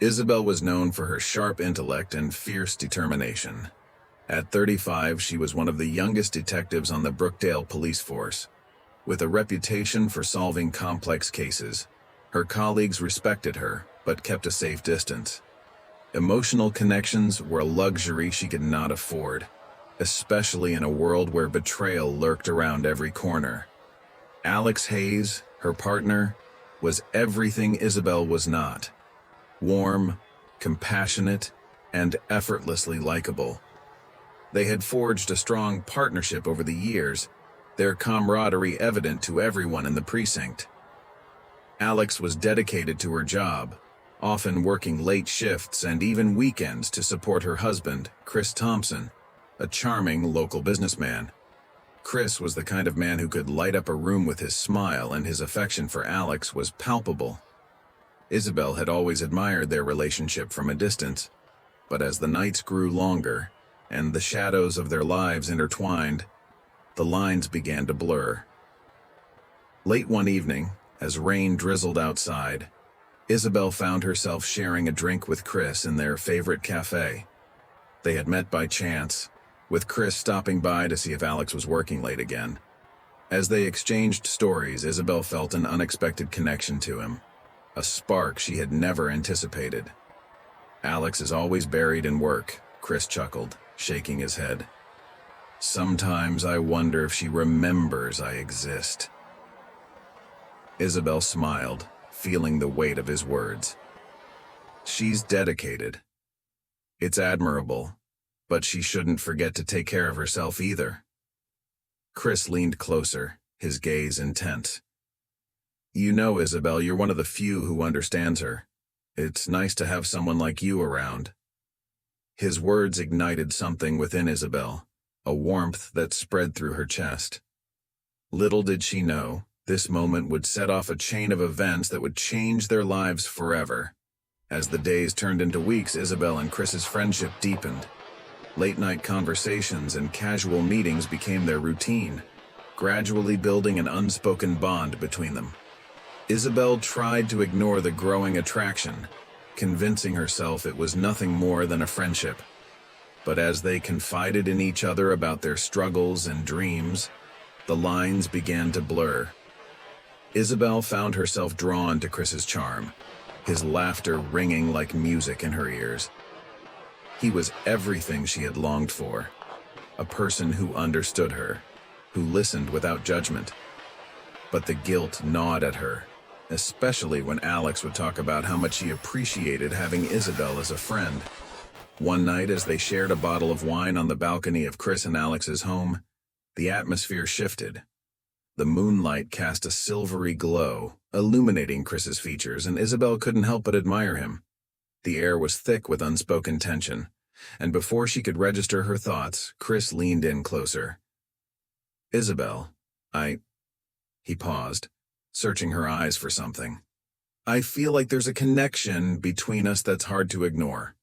Isabel was known for her sharp intellect and fierce determination. At 35, she was one of the youngest detectives on the Brookdale police force. With a reputation for solving complex cases, her colleagues respected her, but kept a safe distance. Emotional connections were a luxury she could not afford, especially in a world where betrayal lurked around every corner. Alex Hayes, her partner, was everything Isabel was not. Warm, compassionate, and effortlessly likable. They had forged a strong partnership over the years, their camaraderie evident to everyone in the precinct. Alex was dedicated to her job, often working late shifts and even weekends to support her husband, Chris Thompson, a charming local businessman. Chris was the kind of man who could light up a room with his smile, and his affection for Alex was palpable. Isabel had always admired their relationship from a distance, but as the nights grew longer and the shadows of their lives intertwined, the lines began to blur. Late one evening, as rain drizzled outside, Isabel found herself sharing a drink with Chris in their favorite cafe. They had met by chance, with Chris stopping by to see if Alex was working late again. As they exchanged stories, Isabel felt an unexpected connection to him, a spark she had never anticipated. "Alex is always buried in work," Chris chuckled, shaking his head. "Sometimes I wonder if she remembers I exist." Isabel smiled, feeling the weight of his words. "She's dedicated. It's admirable, but she shouldn't forget to take care of herself either." Chris leaned closer, his gaze intense. "You know, Isabel, you're one of the few who understands her. It's nice to have someone like you around." His words ignited something within Isabel, a warmth that spread through her chest. Little did she know, this moment would set off a chain of events that would change their lives forever. As the days turned into weeks, Isabel and Chris's friendship deepened. Late-night conversations and casual meetings became their routine, gradually building an unspoken bond between them. Isabel tried to ignore the growing attraction, convincing herself it was nothing more than a friendship. But as they confided in each other about their struggles and dreams, the lines began to blur. Isabel found herself drawn to Chris's charm, his laughter ringing like music in her ears. He was everything she had longed for, a person who understood her, who listened without judgment. But the guilt gnawed at her, especially when Alex would talk about how much he appreciated having Isabel as a friend. One night, as they shared a bottle of wine on the balcony of Chris and Alex's home, the atmosphere shifted. The moonlight cast a silvery glow, illuminating Chris's features, and Isabel couldn't help but admire him. The air was thick with unspoken tension, and before she could register her thoughts, Chris leaned in closer. "Isabel, He paused, searching her eyes for something. "I feel like there's a connection between us that's hard to ignore."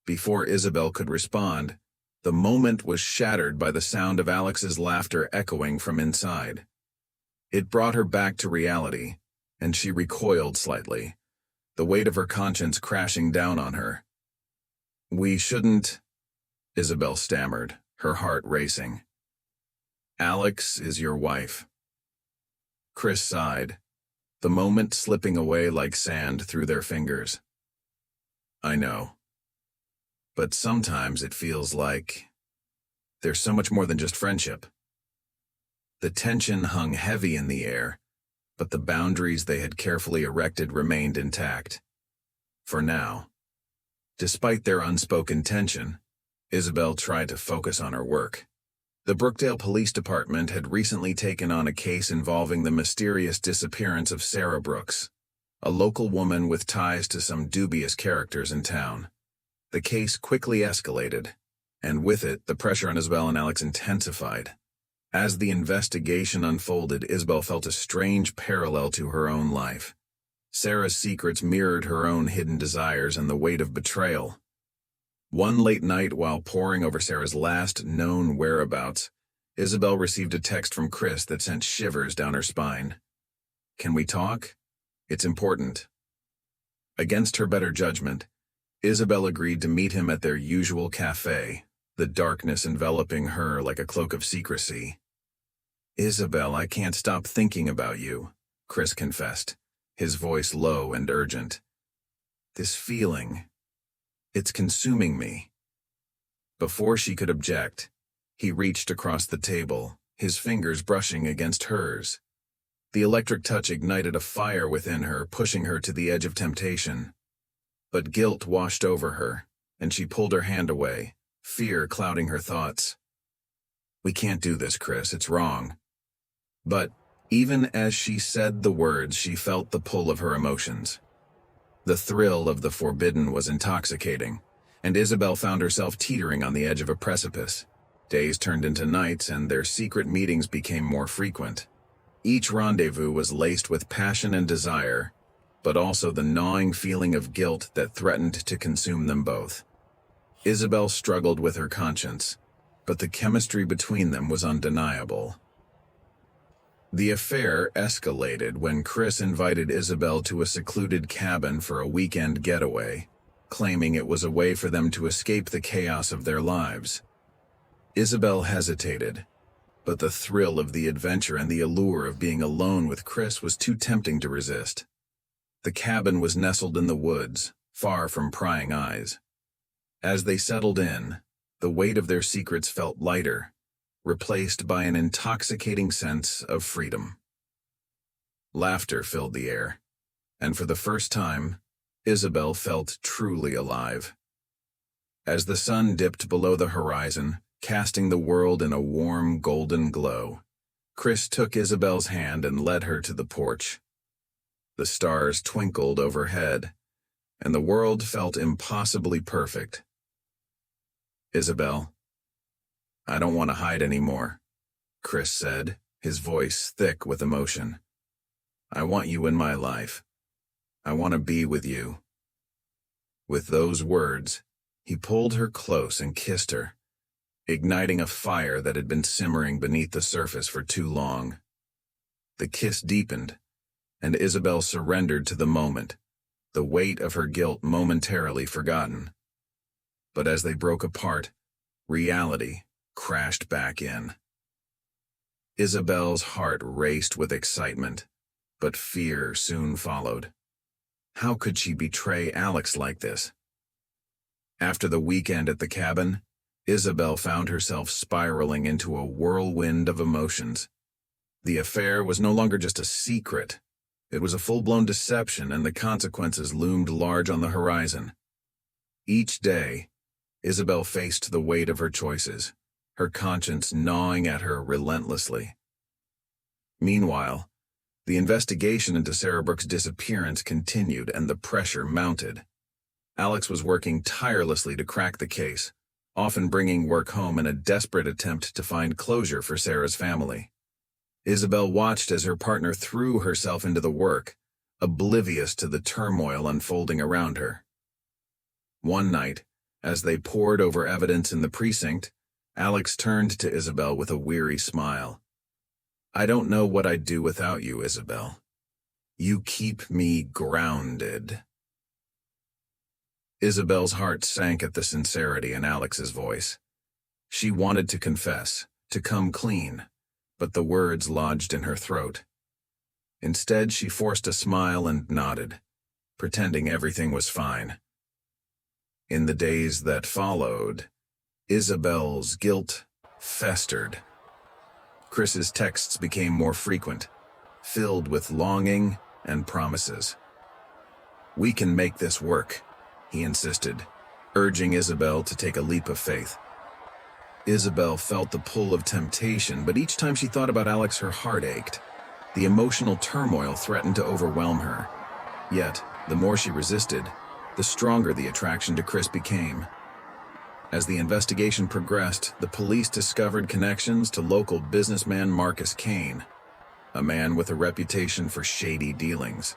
Before Isabel could respond, the moment was shattered by the sound of Alex's laughter echoing from inside. It brought her back to reality, and she recoiled slightly, the weight of her conscience crashing down on her. "We shouldn't," Isabel stammered, her heart racing. "Alex is your wife." Chris sighed, the moment slipping away like sand through their fingers. "I know. But sometimes it feels like there's so much more than just friendship." The tension hung heavy in the air, but the boundaries they had carefully erected remained intact. For now. Despite their unspoken tension, Isabel tried to focus on her work. The Brookdale Police Department had recently taken on a case involving the mysterious disappearance of Sarah Brooks, a local woman with ties to some dubious characters in town. The case quickly escalated, and with it, the pressure on Isabel and Alex intensified. As the investigation unfolded, Isabel felt a strange parallel to her own life. Sarah's secrets mirrored her own hidden desires and the weight of betrayal. One late night, while poring over Sarah's last known whereabouts, Isabel received a text from Chris that sent shivers down her spine. "Can we talk? It's important." Against her better judgment, Isabel agreed to meet him at their usual cafe, the darkness enveloping her like a cloak of secrecy. "Isabel, I can't stop thinking about you," Chris confessed, his voice low and urgent. "This feeling, it's consuming me." Before she could object, he reached across the table, his fingers brushing against hers. The electric touch ignited a fire within her, pushing her to the edge of temptation. But guilt washed over her, and she pulled her hand away, fear clouding her thoughts. "We can't do this, Chris, it's wrong." But even as she said the words, she felt the pull of her emotions. The thrill of the forbidden was intoxicating, and Isabel found herself teetering on the edge of a precipice. Days turned into nights, and their secret meetings became more frequent. Each rendezvous was laced with passion and desire, but also the gnawing feeling of guilt that threatened to consume them both. Isabel struggled with her conscience, but the chemistry between them was undeniable. The affair escalated when Chris invited Isabel to a secluded cabin for a weekend getaway, claiming it was a way for them to escape the chaos of their lives. Isabel hesitated, but the thrill of the adventure and the allure of being alone with Chris was too tempting to resist. The cabin was nestled in the woods, far from prying eyes. As they settled in, the weight of their secrets felt lighter, replaced by an intoxicating sense of freedom. Laughter filled the air, and for the first time, Isabel felt truly alive. As the sun dipped below the horizon, casting the world in a warm, golden glow, Chris took Isabel's hand and led her to the porch. The stars twinkled overhead, and the world felt impossibly perfect. "Isabel, I don't want to hide anymore," Chris said, his voice thick with emotion. "I want you in my life. I want to be with you." With those words, he pulled her close and kissed her, igniting a fire that had been simmering beneath the surface for too long. The kiss deepened, and Isabel surrendered to the moment, the weight of her guilt momentarily forgotten. But as they broke apart, reality crashed back in. Isabel's heart raced with excitement, but fear soon followed. How could she betray Alex like this? After the weekend at the cabin, Isabel found herself spiraling into a whirlwind of emotions. The affair was no longer just a secret. It was a full-blown deception, and the consequences loomed large on the horizon. Each day, Isabel faced the weight of her choices, her conscience gnawing at her relentlessly. Meanwhile, the investigation into Sarah Brooks' disappearance continued, and the pressure mounted. Alex was working tirelessly to crack the case, often bringing work home in a desperate attempt to find closure for Sarah's family. Isabel watched as her partner threw herself into the work, oblivious to the turmoil unfolding around her. One night, as they pored over evidence in the precinct, Alex turned to Isabel with a weary smile. "I don't know what I'd do without you, Isabel. You keep me grounded." Isabel's heart sank at the sincerity in Alex's voice. She wanted to confess, to come clean, but the words lodged in her throat. Instead, she forced a smile and nodded, pretending everything was fine. In the days that followed, Isabel's guilt festered. Chris's texts became more frequent, filled with longing and promises. "We can make this work," he insisted, urging Isabel to take a leap of faith. Isabel felt the pull of temptation, but each time she thought about Alex, her heart ached. The emotional turmoil threatened to overwhelm her. Yet, the more she resisted, the stronger the attraction to Chris became. As the investigation progressed, the police discovered connections to local businessman Marcus Kane, a man with a reputation for shady dealings.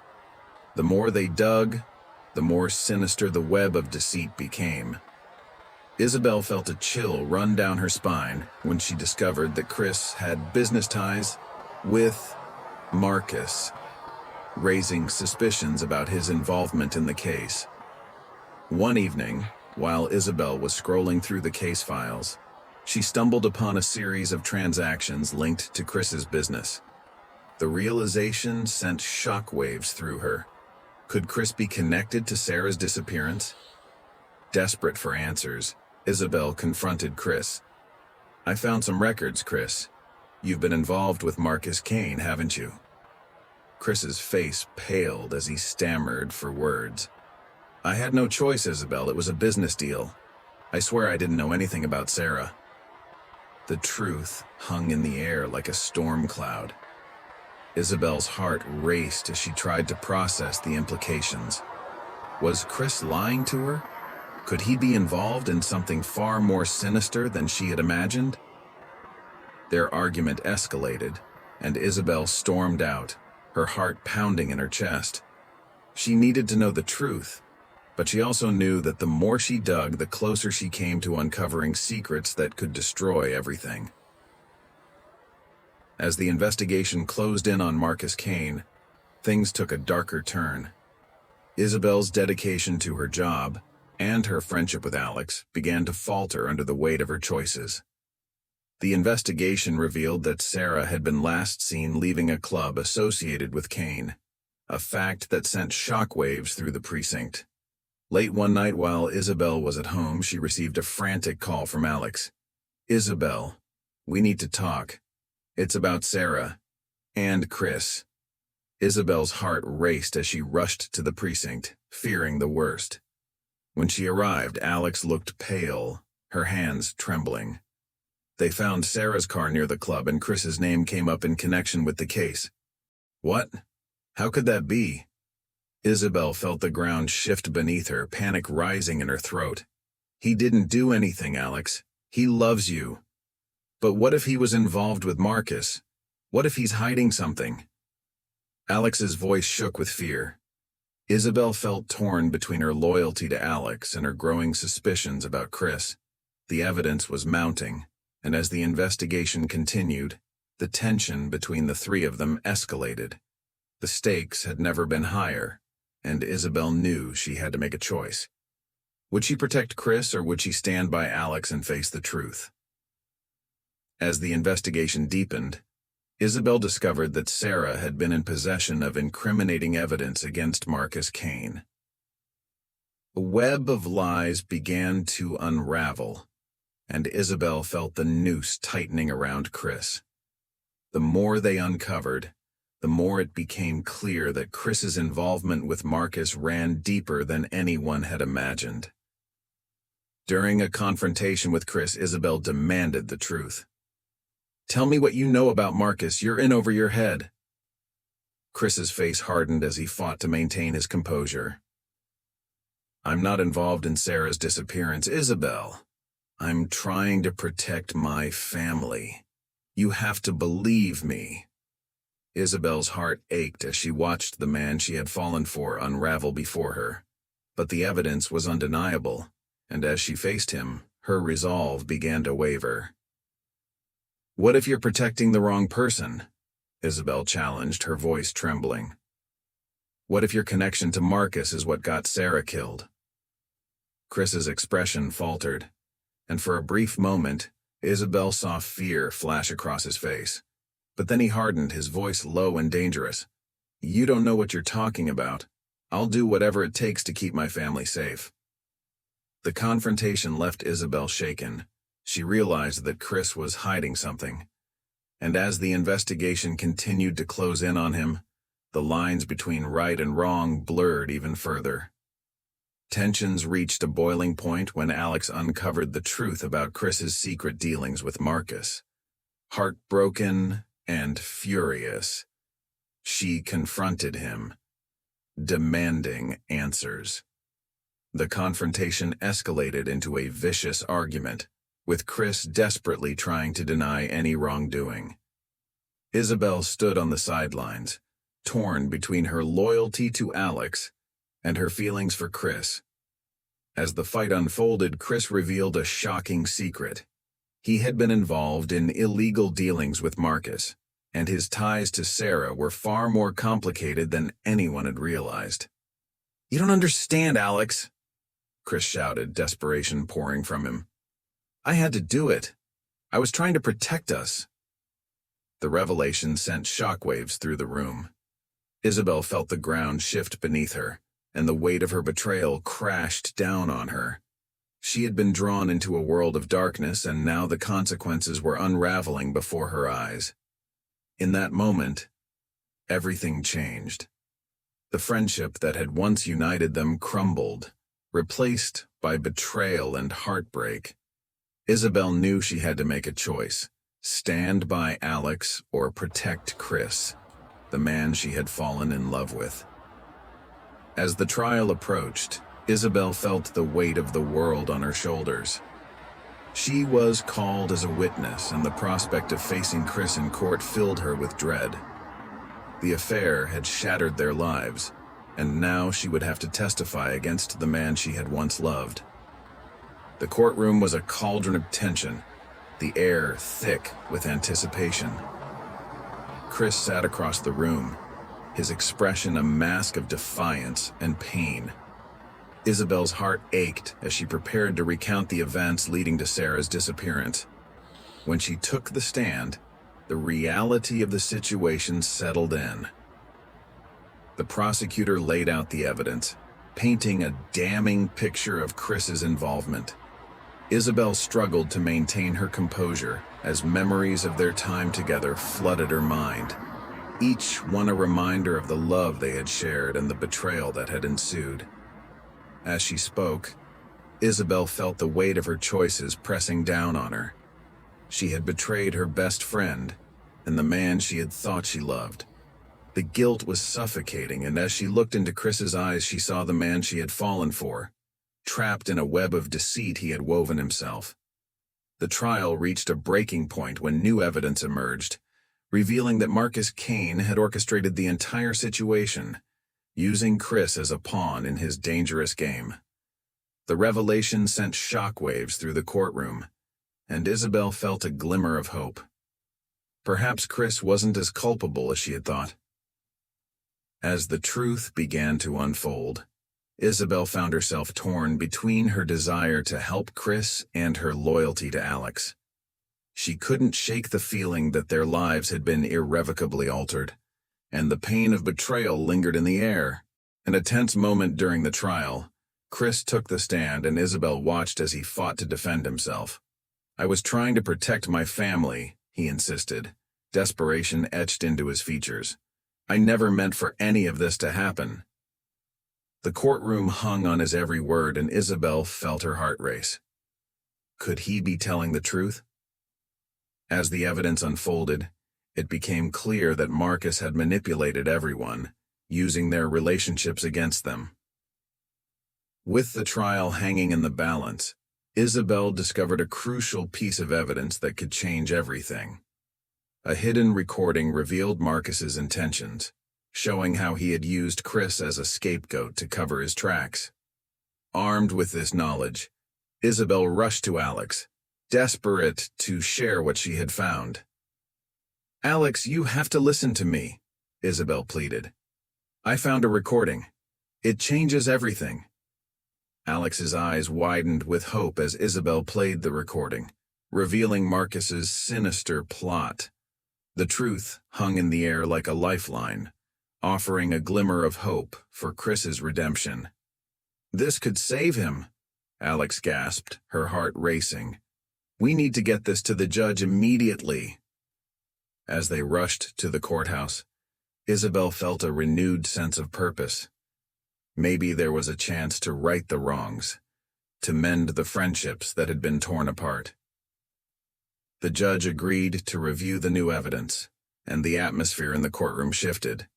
The more they dug, the more sinister the web of deceit became. Isabel felt a chill run down her spine when she discovered that Chris had business ties with Marcus, raising suspicions about his involvement in the case. One evening, while Isabel was scrolling through the case files, she stumbled upon a series of transactions linked to Chris's business. The realization sent shockwaves through her. Could Chris be connected to Sarah's disappearance? Desperate for answers, Isabel confronted Chris. "I found some records, Chris. You've been involved with Marcus Kane, haven't you?" Chris's face paled as he stammered for words. "I had no choice, Isabel. It was a business deal. I swear I didn't know anything about Sarah." The truth hung in the air like a storm cloud. Isabel's heart raced as she tried to process the implications. Was Chris lying to her? Could he be involved in something far more sinister than she had imagined? Their argument escalated, and Isabel stormed out, her heart pounding in her chest. She needed to know the truth, but she also knew that the more she dug, the closer she came to uncovering secrets that could destroy everything. As the investigation closed in on Marcus Kane, things took a darker turn. Isabel's dedication to her job and her friendship with Alex began to falter under the weight of her choices. The investigation revealed that Sarah had been last seen leaving a club associated with Kane, a fact that sent shockwaves through the precinct. Late one night while Isabel was at home, she received a frantic call from Alex. "Isabel, we need to talk. It's about Sarah and Chris." Isabel's heart raced as she rushed to the precinct, fearing the worst. When she arrived, Alex looked pale, her hands trembling. They found Sarah's car near the club and Chris's name came up in connection with the case. "What? How could that be?" Isabel felt the ground shift beneath her, panic rising in her throat. "He didn't do anything, Alex. He loves you." "But what if he was involved with Marcus? What if he's hiding something?" Alex's voice shook with fear. Isabel felt torn between her loyalty to Alex and her growing suspicions about Chris. The evidence was mounting, and as the investigation continued, the tension between the three of them escalated. The stakes had never been higher, and Isabel knew she had to make a choice. Would she protect Chris or would she stand by Alex and face the truth? As the investigation deepened, Isabel discovered that Sarah had been in possession of incriminating evidence against Marcus Kane. A web of lies began to unravel, and Isabel felt the noose tightening around Chris. The more they uncovered, the more it became clear that Chris's involvement with Marcus ran deeper than anyone had imagined. During a confrontation with Chris, Isabel demanded the truth. "Tell me what you know about Marcus. You're in over your head." Chris's face hardened as he fought to maintain his composure. "I'm not involved in Sarah's disappearance, Isabel. I'm trying to protect my family. You have to believe me." Isabel's heart ached as she watched the man she had fallen for unravel before her. But the evidence was undeniable, and as she faced him, her resolve began to waver. "What if you're protecting the wrong person?" Isabel challenged, her voice trembling. "What if your connection to Marcus is what got Sarah killed?" Chris's expression faltered, and for a brief moment, Isabel saw fear flash across his face. But then he hardened, his voice low and dangerous. "You don't know what you're talking about. I'll do whatever it takes to keep my family safe." The confrontation left Isabel shaken. She realized that Chris was hiding something. And as the investigation continued to close in on him, the lines between right and wrong blurred even further. Tensions reached a boiling point when Alex uncovered the truth about Chris's secret dealings with Marcus. Heartbroken and furious, she confronted him, demanding answers. The confrontation escalated into a vicious argument, with Chris desperately trying to deny any wrongdoing. Isabel stood on the sidelines, torn between her loyalty to Alex and her feelings for Chris. As the fight unfolded, Chris revealed a shocking secret. He had been involved in illegal dealings with Marcus, and his ties to Sarah were far more complicated than anyone had realized. "You don't understand, Alex." Chris shouted, desperation pouring from him. I had to do it. I was trying to protect us. The revelation sent shockwaves through the room. Isabel felt the ground shift beneath her, and the weight of her betrayal crashed down on her. She had been drawn into a world of darkness, and now the consequences were unraveling before her eyes. In that moment, everything changed. The friendship that had once united them crumbled, replaced by betrayal and heartbreak. Isabel knew she had to make a choice: stand by Alex or protect Chris, the man she had fallen in love with. As the trial approached, Isabel felt the weight of the world on her shoulders. She was called as a witness, and the prospect of facing Chris in court filled her with dread. The affair had shattered their lives, and now she would have to testify against the man she had once loved. The courtroom was a cauldron of tension, the air thick with anticipation. Chris sat across the room, his expression a mask of defiance and pain. Isabel's heart ached as she prepared to recount the events leading to Sarah's disappearance. When she took the stand, the reality of the situation settled in. The prosecutor laid out the evidence, painting a damning picture of Chris's involvement. Isabel struggled to maintain her composure as memories of their time together flooded her mind, each one a reminder of the love they had shared and the betrayal that had ensued. As she spoke, Isabel felt the weight of her choices pressing down on her. She had betrayed her best friend and the man she had thought she loved. The guilt was suffocating, and as she looked into Chris's eyes, she saw the man she had fallen for, trapped in a web of deceit he had woven himself. The trial reached a breaking point when new evidence emerged, revealing that Marcus Kane had orchestrated the entire situation, using Chris as a pawn in his dangerous game. The revelation sent shockwaves through the courtroom, and Isabel felt a glimmer of hope. Perhaps Chris wasn't as culpable as she had thought. As the truth began to unfold, Isabel found herself torn between her desire to help Chris and her loyalty to Alex. She couldn't shake the feeling that their lives had been irrevocably altered, and the pain of betrayal lingered in the air. In a tense moment during the trial, Chris took the stand and Isabel watched as he fought to defend himself. "I was trying to protect my family," he insisted, desperation etched into his features. "I never meant for any of this to happen." The courtroom hung on his every word, and Isabel felt her heart race. Could he be telling the truth? As the evidence unfolded, it became clear that Marcus had manipulated everyone, using their relationships against them. With the trial hanging in the balance, Isabel discovered a crucial piece of evidence that could change everything. A hidden recording revealed Marcus's intentions, showing how he had used Chris as a scapegoat to cover his tracks. Armed with this knowledge, Isabel rushed to Alex, desperate to share what she had found. "Alex, you have to listen to me," Isabel pleaded. "I found a recording. It changes everything." Alex's eyes widened with hope as Isabel played the recording, revealing Marcus's sinister plot. The truth hung in the air like a lifeline, offering a glimmer of hope for Chris's redemption. "This could save him," Alex gasped, her heart racing. "We need to get this to the judge immediately." As they rushed to the courthouse, Isabel felt a renewed sense of purpose. Maybe there was a chance to right the wrongs, to mend the friendships that had been torn apart. The judge agreed to review the new evidence, and the atmosphere in the courtroom shifted.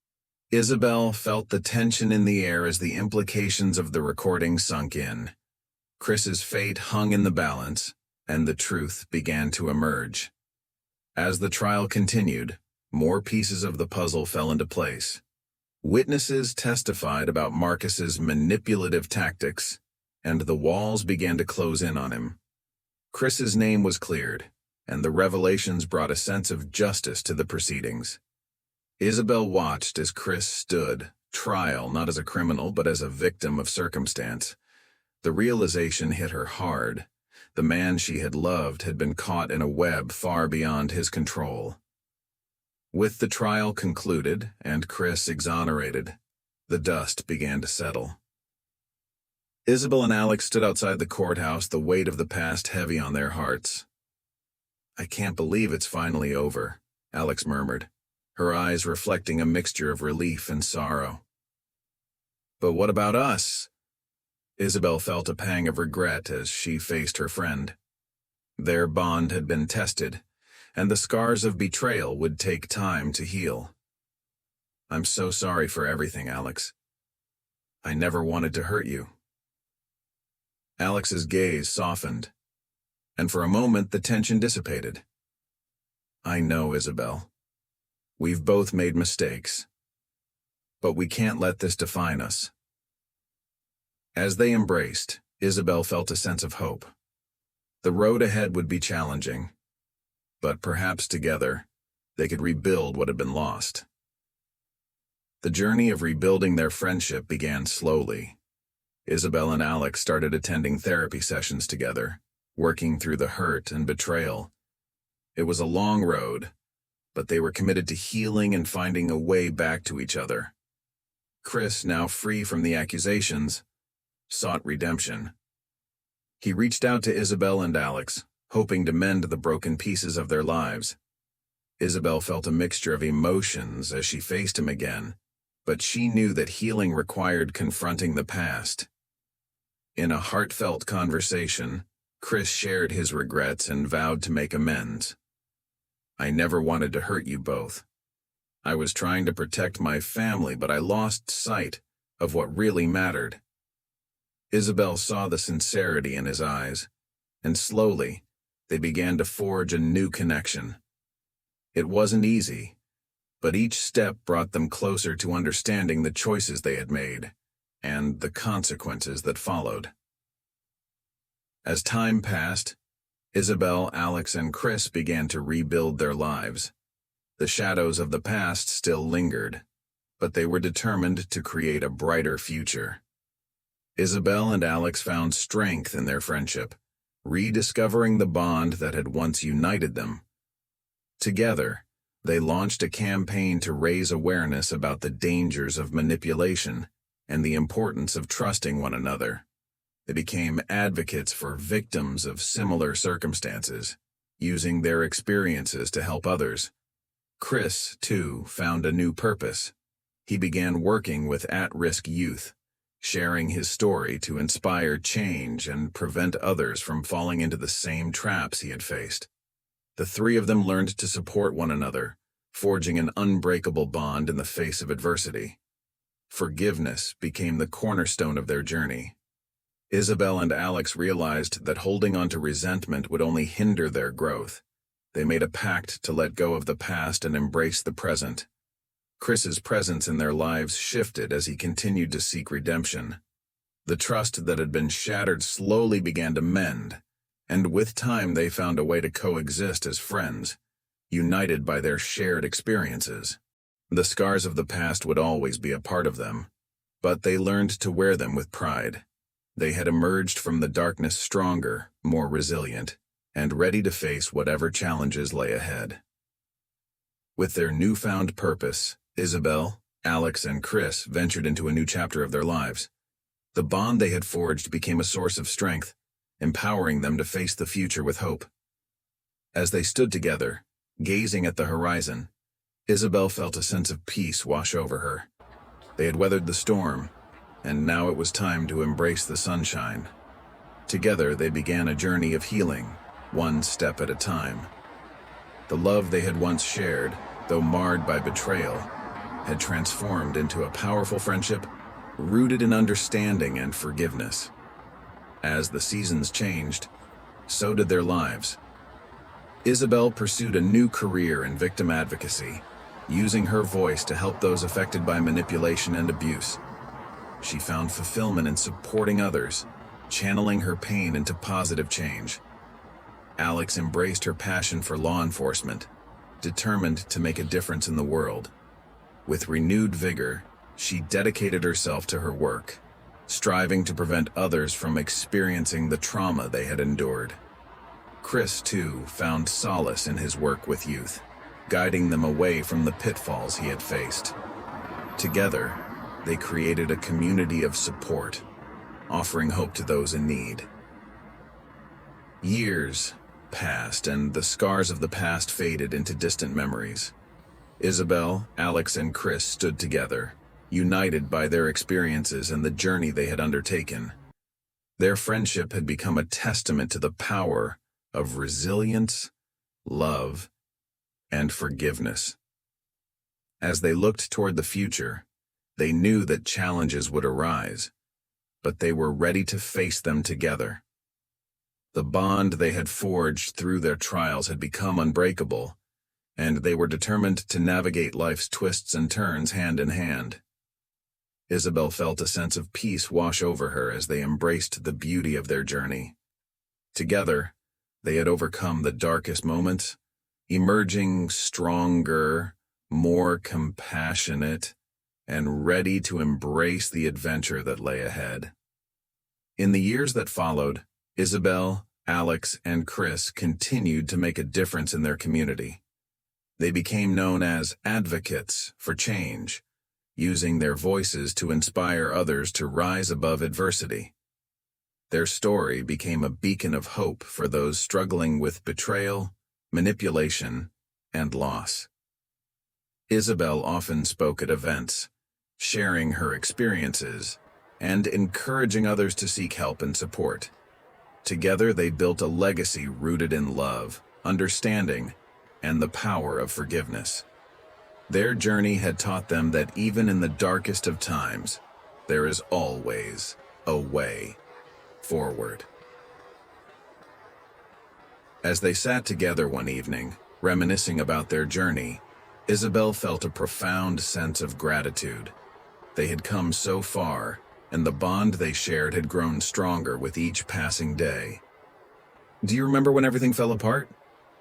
Isabel felt the tension in the air as the implications of the recording sunk in. Chris's fate hung in the balance, and the truth began to emerge. As the trial continued, more pieces of the puzzle fell into place. Witnesses testified about Marcus's manipulative tactics, and the walls began to close in on him. Chris's name was cleared, and the revelations brought a sense of justice to the proceedings. Isabel watched as Chris stood, trial not as a criminal but as a victim of circumstance, The realization hit her hard. The man she had loved had been caught in a web far beyond his control. With the trial concluded and Chris exonerated, the dust began to settle. Isabel and Alex stood outside the courthouse, the weight of the past heavy on their hearts. "I can't believe it's finally over," Alex murmured, her eyes reflecting a mixture of relief and sorrow. "But what about us?" Isabel felt a pang of regret as she faced her friend. Their bond had been tested, and the scars of betrayal would take time to heal. "I'm so sorry for everything, Alex. I never wanted to hurt you." Alex's gaze softened, and for a moment the tension dissipated. "I know, Isabel. We've both made mistakes, but we can't let this define us." As they embraced, Isabel felt a sense of hope. The road ahead would be challenging, but perhaps together they could rebuild what had been lost. The journey of rebuilding their friendship began slowly. Isabel and Alex started attending therapy sessions together, working through the hurt and betrayal. It was a long road, but they were committed to healing and finding a way back to each other. Chris, now free from the accusations, sought redemption. He reached out to Isabel and Alex, hoping to mend the broken pieces of their lives. Isabel felt a mixture of emotions as she faced him again, but she knew that healing required confronting the past. In a heartfelt conversation, Chris shared his regrets and vowed to make amends. "I never wanted to hurt you both. I was trying to protect my family, but I lost sight of what really mattered." Isabel saw the sincerity in his eyes, and slowly, they began to forge a new connection. It wasn't easy, but each step brought them closer to understanding the choices they had made and the consequences that followed. As time passed, Isabel, Alex, and Chris began to rebuild their lives. The shadows of the past still lingered, but they were determined to create a brighter future. Isabel and Alex found strength in their friendship, rediscovering the bond that had once united them. Together, they launched a campaign to raise awareness about the dangers of manipulation and the importance of trusting one another. They became advocates for victims of similar circumstances, using their experiences to help others. Chris, too, found a new purpose. He began working with at-risk youth, sharing his story to inspire change and prevent others from falling into the same traps he had faced. The three of them learned to support one another, forging an unbreakable bond in the face of adversity. Forgiveness became the cornerstone of their journey. Isabel and Alex realized that holding on to resentment would only hinder their growth. They made a pact to let go of the past and embrace the present. Chris's presence in their lives shifted as he continued to seek redemption. The trust that had been shattered slowly began to mend, and with time they found a way to coexist as friends, united by their shared experiences. The scars of the past would always be a part of them, but they learned to wear them with pride. They had emerged from the darkness stronger, more resilient, and ready to face whatever challenges lay ahead. With their newfound purpose, Isabel, Alex, and Chris ventured into a new chapter of their lives. The bond they had forged became a source of strength, empowering them to face the future with hope. As they stood together, gazing at the horizon, Isabel felt a sense of peace wash over her. They had weathered the storm, and now it was time to embrace the sunshine. Together, they began a journey of healing, one step at a time. The love they had once shared, though marred by betrayal, had transformed into a powerful friendship rooted in understanding and forgiveness. As the seasons changed, so did their lives. Isabel pursued a new career in victim advocacy, using her voice to help those affected by manipulation and abuse. She found fulfillment in supporting others, channeling her pain into positive change. Alex embraced her passion for law enforcement, determined to make a difference in the world. With renewed vigor, she dedicated herself to her work, striving to prevent others from experiencing the trauma they had endured. Chris, too, found solace in his work with youth, guiding them away from the pitfalls he had faced. Together, they created a community of support, offering hope to those in need. Years passed, and the scars of the past faded into distant memories. Isabel, Alex, and Chris stood together, united by their experiences and the journey they had undertaken. Their friendship had become a testament to the power of resilience, love, and forgiveness. As they looked toward the future, they knew that challenges would arise, but they were ready to face them together. The bond they had forged through their trials had become unbreakable, and they were determined to navigate life's twists and turns hand in hand. Isabel felt a sense of peace wash over her as they embraced the beauty of their journey. Together, they had overcome the darkest moments, emerging stronger, more compassionate, and ready to embrace the adventure that lay ahead. In the years that followed, Isabel, Alex, and Chris continued to make a difference in their community. They became known as advocates for change, using their voices to inspire others to rise above adversity. Their story became a beacon of hope for those struggling with betrayal, manipulation, and loss. Isabel often spoke at events, sharing her experiences and encouraging others to seek help and support. Together, they built a legacy rooted in love, understanding, and the power of forgiveness. Their journey had taught them that even in the darkest of times, there is always a way forward. As they sat together one evening, reminiscing about their journey, Isabel felt a profound sense of gratitude. They had come so far, and the bond they shared had grown stronger with each passing day. "Do you remember when everything fell apart?"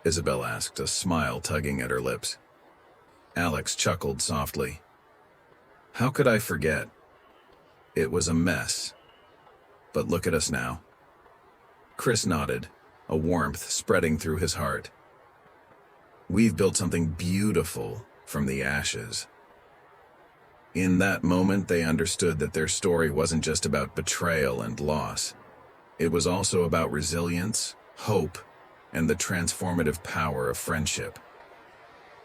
Isabel asked, a smile tugging at her lips. Alex chuckled softly. "How could I forget? It was a mess. But look at us now." Chris nodded, a warmth spreading through his heart. "We've built something beautiful from the ashes." In that moment, they understood that their story wasn't just about betrayal and loss. It was also about resilience, hope, and the transformative power of friendship.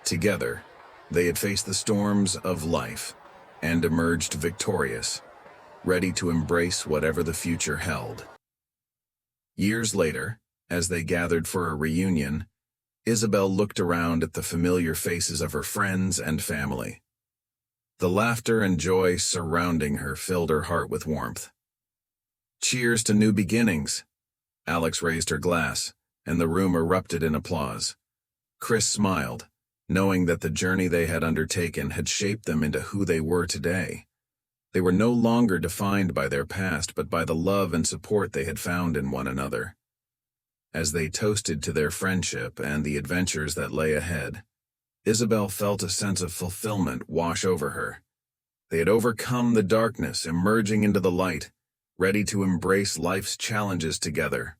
Together, they had faced the storms of life and emerged victorious, ready to embrace whatever the future held. Years later, as they gathered for a reunion, Isabel looked around at the familiar faces of her friends and family. The laughter and joy surrounding her filled her heart with warmth. "Cheers to new beginnings!" Alex raised her glass, and the room erupted in applause. Chris smiled, knowing that the journey they had undertaken had shaped them into who they were today. They were no longer defined by their past, but by the love and support they had found in one another. As they toasted to their friendship and the adventures that lay ahead, Isabel felt a sense of fulfillment wash over her. They had overcome the darkness, emerging into the light, ready to embrace life's challenges together.